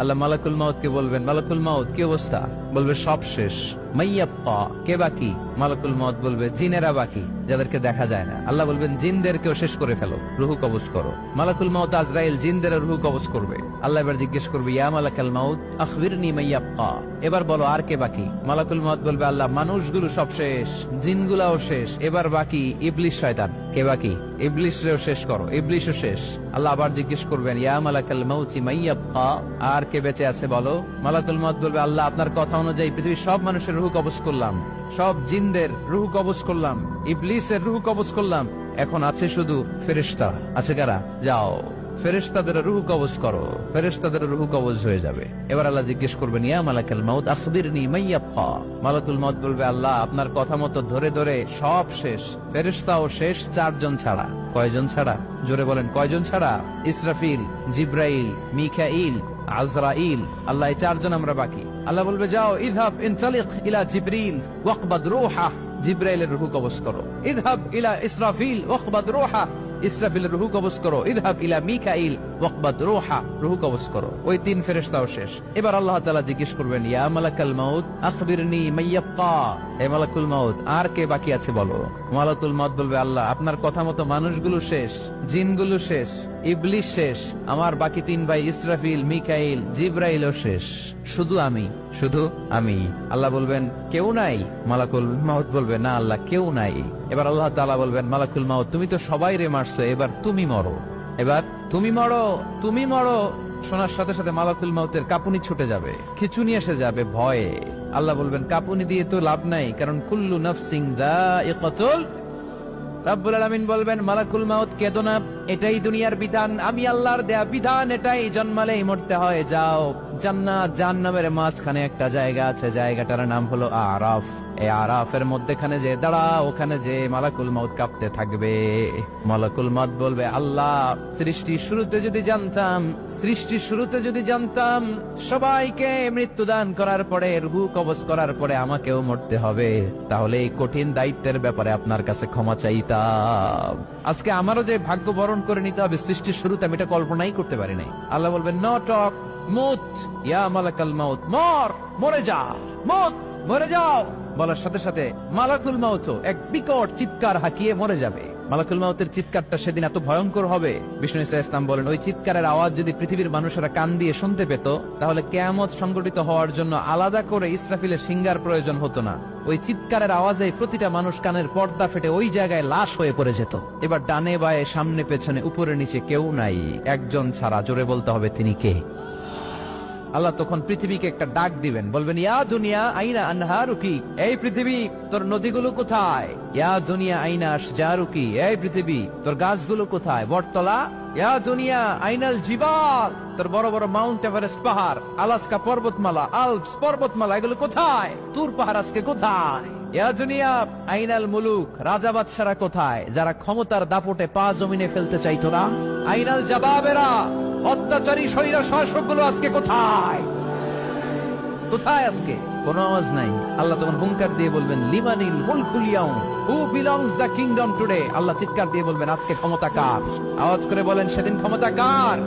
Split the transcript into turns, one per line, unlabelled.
আল্লাহ মালাকুল মাউত কে বলবেন, মালাকুল মাউত কি অবস্থা? বলবে সব শেষ। মাইয়াব্বা, কে বাকি? মালাকুল মাউত বলবে জিনেরা বাকি, যাদেরকে দেখা যায় না। আল্লাহ বলবেন জিনদেরকেও শেষ করে ফেলো, রুহু কবজ করো। মালাকুল মাউত আজরাইল জিনদের রুহু কবজ করবে। আল্লাহ এবার জিজ্ঞেস করবে, ইয়া মালাকাল মাউত আখবিরনি মাইয়াব্বা, এবার বলো আর কে বাকি? মালাকুল মাউত বলবে, আল্লাহ মানুষগুলো সব শেষ, জিনগুলাও শেষ, এবার বাকি ইবলিশ শয়তান। কে বাকি? ইবলিশরেও শেষ করো, ইবলিশও শেষ। আল্লাহ আবার জিজ্ঞেস করবেন, ইয়া মালাকাল মাউতি মাইয়াব্বা, আর কে বেঁচে আছে বলো? মালাকুল মাউত বলবে, আল্লাহ আপনার কথা অনুযায়ী পৃথিবীর সব মানুষের রুহু কবজ করলাম, সব জিনদের রুহু কবজ করলাম, ইবলিসের রুহু কবজ করলাম, এখন আছে শুধু ফেরেশতা। আছে কারা? যাও ফেরেশতাদের রুহু কবজ করো। ফেরেশতাদের রুহু কবজ হয়ে যাবে। এবার আল্লাহ জিজ্ঞেস করবেন, ইয়া মালাকাল মাউত আখবিরনি মাইয়াব্বা। মালাকুল মাউত বলবে, আল্লাহ আপনার কথা মতো ধরে ধরে সব শেষ, ফেরেশতাও শেষ, 4 জন ছাড়া। কয়জন ছাড়া? জোরে বলেন, কয়জন ছাড়া? ইসরাফিল, জিব্রাইল, মিকাইল, আজরাইল। আল্লাহ এই 4 জন আমরা বাকি। আল্লাহ বলবে, যাও ইযহাব ইনতালিক ইলা জিবরিল ওয়াকবাদ রূহা, জিব্রাইলের রুহু কবজ করো। ইযহাব ইলা ইসরাফিল ওয়াকবাদ রূহা, ইসরাফিলের রুহু কবজ করো। ইযহাব ইলা মিকাইল ওয়াকবাদ রূহা, রুহু কবজ করো। ওই 3 ফেরেশতাও শেষ। এবার আল্লাহ তাআলা জিজ্ঞেস করবেন, ইয়া মালাকাল মাউত আখবিরনি মাইয়াব্বা, হে মালাকুল মাউত আর কে বাকি আছে বলো? মালাকুল মাউত বলবে, আল্লাহ আপনার কথা মতো মানুষগুলো শেষ, জিনগুলো শেষ, ইবলিশ শেষ, আমার বাকি 3 ভাই ইসরাফিল, মিকাইল, জিব্রাইলও শেষ, শুধু আমি, শুধু আমি। আল্লাহ বলবেন, কেউ নাই? মালাকুল মাউত বলবে, না আল্লাহ কেউ নাই। এবার আল্লাহ তাআলা বলবেন, মালাকুল মাউত তুমি তো সবাই রে মারছো, এবার তুমি মরো, এবার তুমি মরো, তুমি মরো। শোনার সাথে সাথে মালাকুল মাউতের কাঁপুনি ছুটে যাবে, খিঁচুনি এসে যাবে ভয়ে। আল্লাহ বলবেন, কাঁপুনি দিয়ে তো লাভ নাই, কারণ কুল্লু নাফসিন যায়িকাতুল। রব্বুল আলামিন বলবেন, মালাকুল মাউত কেঁদো না, এটাই দুনিয়ার বিধান, আমি আল্লাহর দেয়া বিধান, এটাই, জন্মালেই মরতে হয়। যাও, জান্নাত জাহান্নামের মাঝখানে একটা জায়গা আছে, জায়গাটার নাম হলো আরাফ। এই আরাফের মধ্যখানে যে দাঁড়াও, ওখানে যে মালাকুল মাউত কাঁপতে থাকবে। মালাকুল মাউত বলবে, আল্লাহ সৃষ্টির শুরুতে যদি জানতাম, সৃষ্টির শুরুতে যদি জানতাম সবাইকে মৃত্যুদান করার পরে, রুহু কবজ করার পরে আমাকেও মরতে হবে, তাহলে এই কঠিন দায়িত্বের ব্যাপারে আপনার কাছে ক্ষমা চাইতাম। আজকে আমারও যে ভাগ্য বরণ করে নিতে হবে সৃষ্টির শুরুতে, আমি এটা কল্পনাই করতে পারি নাই। আল্লাহ বলবেন, নো টক, মুত ইয়া মালাকাল মাউত, মর, মরে যা, মুত, মরে যাও। বলার সাথে সাথে মালাকুল মাউত এক বিকট চিৎকার হাঁকিয়ে মরে যাবে। মালাকুল মাউতের চিৎকারটা সেদিন এত ভয়ঙ্কর হবে, বিষ্ণু ঈসা ইসলাম বলেন, ওই চিৎকারের আওয়াজ যদি পৃথিবীর মানুষেরা কান দিয়ে শুনতে পেত, তাহলে কিয়ামত সংগঠিত হওয়ার জন্য আলাদা করে ইসরাফিলের সিঙ্গার প্রয়োজন হতো না। ওই চিৎকারের আওয়াজে প্রতিটা মানুষ কানের পর্দা ফেটে ওই জায়গায় লাশ হয়ে পড়ে যেত। এবার ডানে বায়ে সামনে পেছনে উপরে নিচে কেউ নাই, একজন ছাড়া। জোরে বলতে হবে, তিনি কে? আল্লাহ তখন পৃথিবীকে একটা ডাক দিবেন, বলবেন, ইয়া দুনিয়া আইনা আনহারুকি, এই পৃথিবী তোর নদীগুলো কোথায়? ইয়া দুনিয়া আইনা আশজারুকি, এই পৃথিবী তোর গাছগুলো কোথায়? বটতলা। ইয়া দুনিয়া আইনাল জিবাল, তোর বড় বড় মাউন্ট এভারেস্ট পাহাড়, আলাস্কা পর্বতমালা, আলপস পর্বতমালা, এগুলো কোথায়? তুর পাহাড় আজকে কোথায়? ইয়া দুনিয়া আইনাল মুলুক, রাজা বাদশারা কোথায়, যারা ক্ষমতার দাপটে পা জমিনে ফেলতে চাইতো না? আইনাল জাবাবেরা, অত্যাচারী স্বৈর শাসকগুলো আজকে কোথায়? কোথায় আজকে? কোনো আওয়াজ নাই। আল্লাহ তখন হুঙ্কার দিয়ে বলবেন, লিমানিল মুলকুল ইয়াউম, who belongs the kingdom today. আল্লাহ চিৎকার দিয়ে বলবেন, আজকে ক্ষমতা কার? আওয়াজ করে বলেন, সেদিন ক্ষমতা কার?